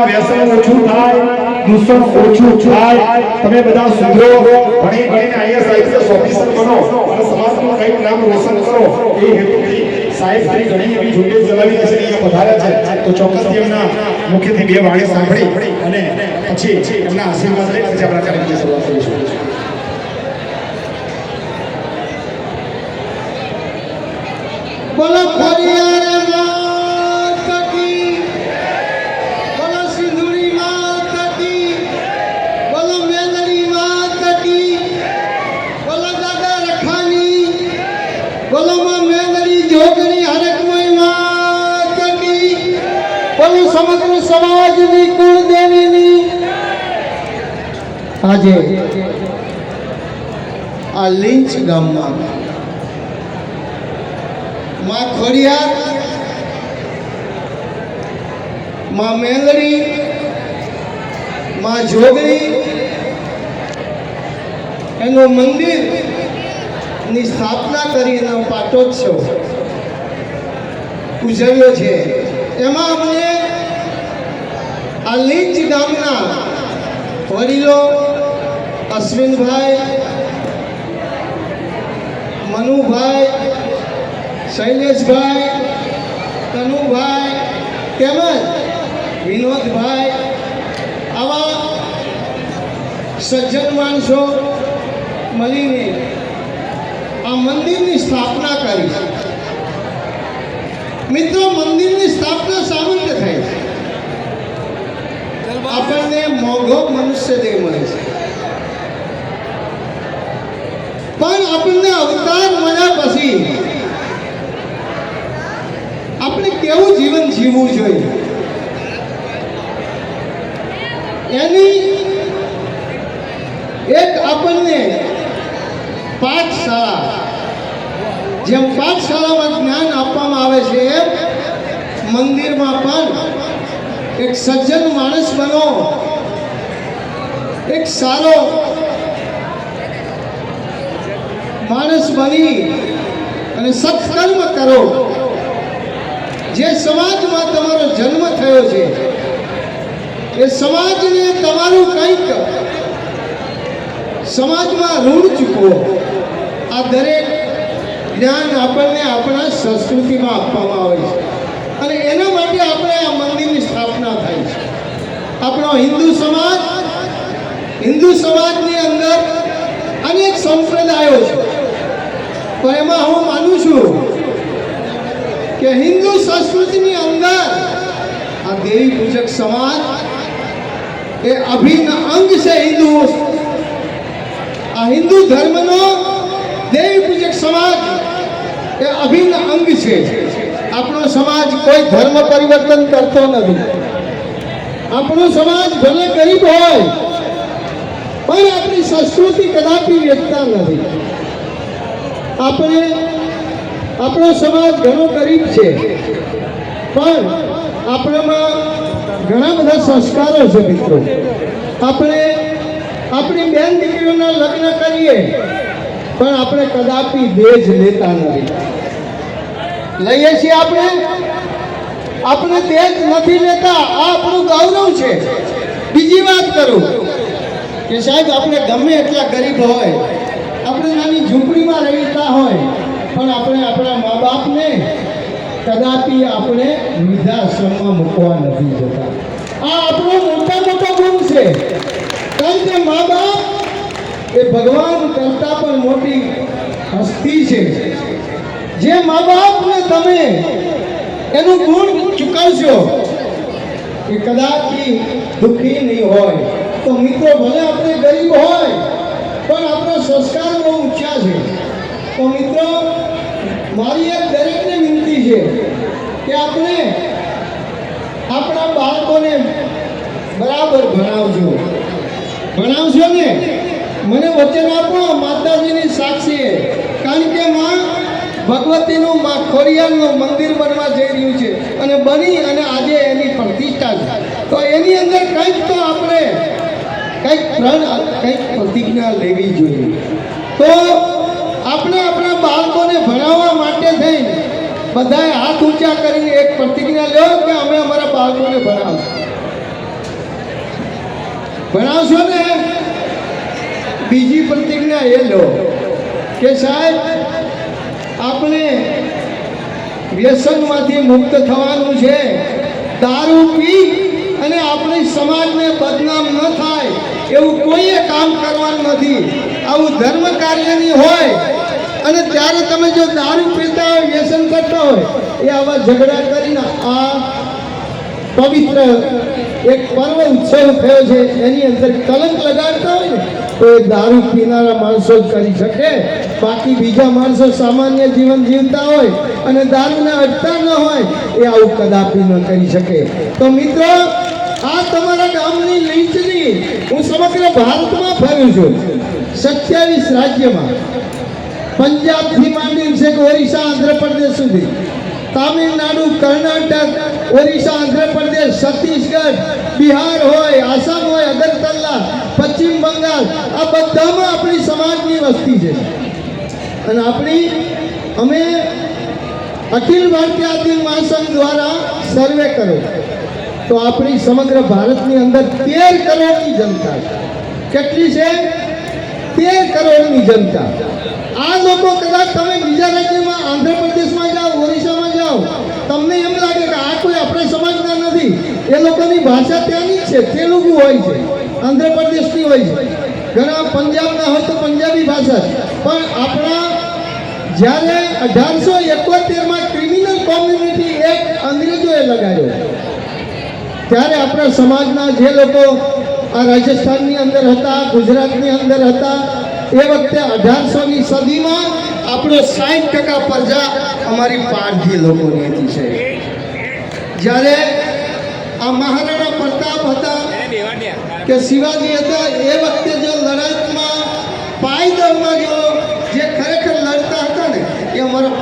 સમાજમાં વ્યસન ઓછું થાય, દૂષણ ઓછું થાય, તમે બધા સુધરો, ભણી ભણીને આઈએસ આઈપીએસ ઓફિસર બનો અને સમાજનું કંઈક નામ રોશન કરો એ હેતુથી સાહેબ શ્રી ઘણી એવી ઝુંબેશ ચલાવી છે, અહીંયા પધાર્યા છે. તો ચોક્કસથી એમના મુખ્યથી બે વાણી સાંભળી અને પછી એમના આશીર્વાદ લઈ પછી આપણા કાર્યક્રમની શરૂઆત કરીશું. બોલો ખોડિયાર માતા કી, બોલો સિંધુડી માતા કી, બોલો મેલડી માતા કી, બોલો દાદા રખાની, બોલો માં મેલડી જોગણી હરકમય માતા કી, બોલો સમગ્ર સમાજની કુળદેવીની. આજે આ લીંચ ગામમાં માં ખોડિયાર, માં મેલડી, માં જોગણી એનું મંદિર ની સ્થાપના કરી એનો પાટોત્સવ ઉજવ્યો છે. એમાં અમને આ લીંચ ગામના વડીલો અશ્વિનભાઈ, મનુભાઈ, શૈલેષભાઈ, કનુભાઈ તેમજ વિનોદભાઈ આવા સજ્જન માણસો મળીને આ મંદિરની સ્થાપના કરી. મિત્રો, મંદિરની સ્થાપના શા માટે થઈ? આપણને મોંઘો મનુષ્ય દેહ મળે છે, પણ આપણને અવતાર મળ્યા પછી આપણે કેવું જીવન જીવવું જોઈએ એની એક આપણને પાઠશાળા, જેમ પાઠશાળામાં જ્ઞાન આપવામાં આવે છે એમ મંદિરમાં પણ એક સજ્જન માણસ બનો, એક સારો માણસ બની અને સત્કર્મ કરો. જે સમાજમાં તમારો જન્મ થયો છે એ સમાજને તમારું કંઈક સમાજમાં ઋણ ચૂકવો. આ દરેક જ્ઞાન આપણને આપણા સંસ્કૃતિમાં આપવામાં આવે છે અને એના માટે આપણે આ મંદિરની સ્થાપના થાય છે. આપણો હિન્દુ સમાજની અંદર અનેક સંપ્રદાયો છે, પણ એમાં હું માનું છું કે હિન્દુ સંસ્કૃતિની અંદર આ દેવી પૂજક સમાજ એ અભિન્ન અંગ છે. આ હિન્દુ ધર્મનો દેવી પૂજક સમાજ એ અભિન્ન અંગ છે. આપણો સમાજ કોઈ ધર્મ પરિવર્તન કરતો નથી. આપણો સમાજ ભલે ગરીબ હોય પણ આપણી સંસ્કૃતિ કદાપી વેચતા નથી. આપણો સમાજ ઘણો ગરીબ છે પણ આપણામાં ઘણા બધા સંસ્કારો છે. મિત્રો, આપણે આપણી બેન દીકરીઓના લગ્ન કરીએ પણ આપણે કદાપી દહેજ લેતા નથી. લઈએ છીએ આપણે દહેજ નથી લેતા. આ આપણું ગૌરવ છે. બીજી વાત કરું કે સાહેબ, આપણે ગમે એટલા ગરીબ હોય, આપણે નાની ઝૂંપડીમાં રહેતા હોય પણ આપણે આપણા મા બાપને કદાપી આપણે વૃદ્ધાશ્રમમાં મૂકવા નથી જતા. આ આપણો મોટો ગુણ છે. કારણ કે મા બાપ એ ભગવાન કરતા પણ મોટી હસ્તી છે. જે મા બાપને તમે એનું ગુણ ચૂકવશો એ કદાપી દુઃખી નહીં હોય. તો મિત્રો, ભલે આપણે ગરીબ હોય પણ આપણા સંસ્કાર બહુ ઊંચા છે. તો મિત્રો, મારી એક દરેકને વિનંતી છે કે આપણે આપણા બાળકોને બરાબર ભણાવશો ને? મને વચન આપો માતાજીની સાક્ષીએ. કારણ કે માં ભગવતીનું, માં ખોડિયારનું મંદિર બનવા જઈ રહ્યું છે અને બની અને આજે એની પ્રતિષ્ઠા છે. તો એની અંદર કંઈક તો આપણે કંઈક પ્રતિજ્ઞા લેવી જોઈએ. તો આપણે આપણા બાળકોને ભણાવવા માટે થઈ બધાએ હાથ ઊંચા કરીને એક પ્રતિજ્ઞા લો કે અમે અમારા બાળકોને ભણાવશું. ભણાવશો ને બીજી પ્રતિજ્ઞા એ લો કે સાહેબ આપણે વ્યસનમાંથી મુક્ત થવાનું છે, દારૂ પી અને આપણી સમાજને બદનામ ન થાય એવું કોઈએ કામ કરવાનું નથી. આવું ધર્મ કાર્યની હોય અને ત્યારે તમે જો દારૂ પીતા હોય, વ્યસન કરતા હોય, એ આવા ઝઘડા કરીને આ પવિત્ર એક પર્વ ઉત્સવ થયો છે એની અંદર કલંક લગાડતા હોય ને તો એ દારૂ પીનારા માણસો જ કરી શકે. બાકી બીજા માણસો સામાન્ય જીવન જીવતા હોય અને દારૂને અડતા ન હોય એ આવું કદાપી ન કરી શકે. તો મિત્રો, આ તમારા ગામની લીંચની હું સમગ્ર ભારતમાં ફર્યું છું, 27 રાજ્યમાં, પંજાબથી માંડીને છે કે ઓરિસ્સા, આંધ્રપ્રદેશ સુધી, તામિલનાડુ, કર્ણાટક, ઓરિસ્સા, આંધ્રપ્રદેશ, છત્તીસગઢ, બિહાર હોય, આસામ હોય, અગરતલા, પશ્ચિમ બંગાળ, આ બધામાં આપણી સમાજની વસ્તી છે. અને અમે અખિલ ભારતીય આદિમ મહાસંઘ દ્વારા સર્વે કર્યો તો આપણી સમગ્ર ભારતની અંદર 13 કરોડની જનતા છે. કેટલી છે? 13 કરોડની જનતા. આ લોકો કદાચ તમે બીજા રાજ્યમાં, આંધ્રપ્રદેશમાં જાઓ, ઓરિસ્સામાં જાઓ, તમને એમ લાગે કે આ કોઈ આપણા સમાજના નથી. એ લોકોની ભાષા ત્યાંની જ છે, તેલુગુ હોય છે, આંધ્રપ્રદેશની હોય છે, ઘણા પંજાબના હોય તો પંજાબી ભાષા. પણ આપણા જ્યારે 1871માં ક્રિમિનલ કોમ્યુનિટી એક્ટ અંગ્રેજોએ લગાડ્યો ત્યારે આપણા સમાજના જે લોકો આ રાજસ્થાનની અંદર હતા, ગુજરાતની અંદર હતા, એ વખતે 1800ની સદીમાં આપણો 60% પ્રજા અમારી પારધી લોકોની હતી છે. જ્યારે આ મહારાણા પ્રતાપ હતા કે શિવાજી હતા, એ વખતે જો લડાઈમાં પાયદળમાં જો જે ખરેખર લડતા હતા ને એ અમારા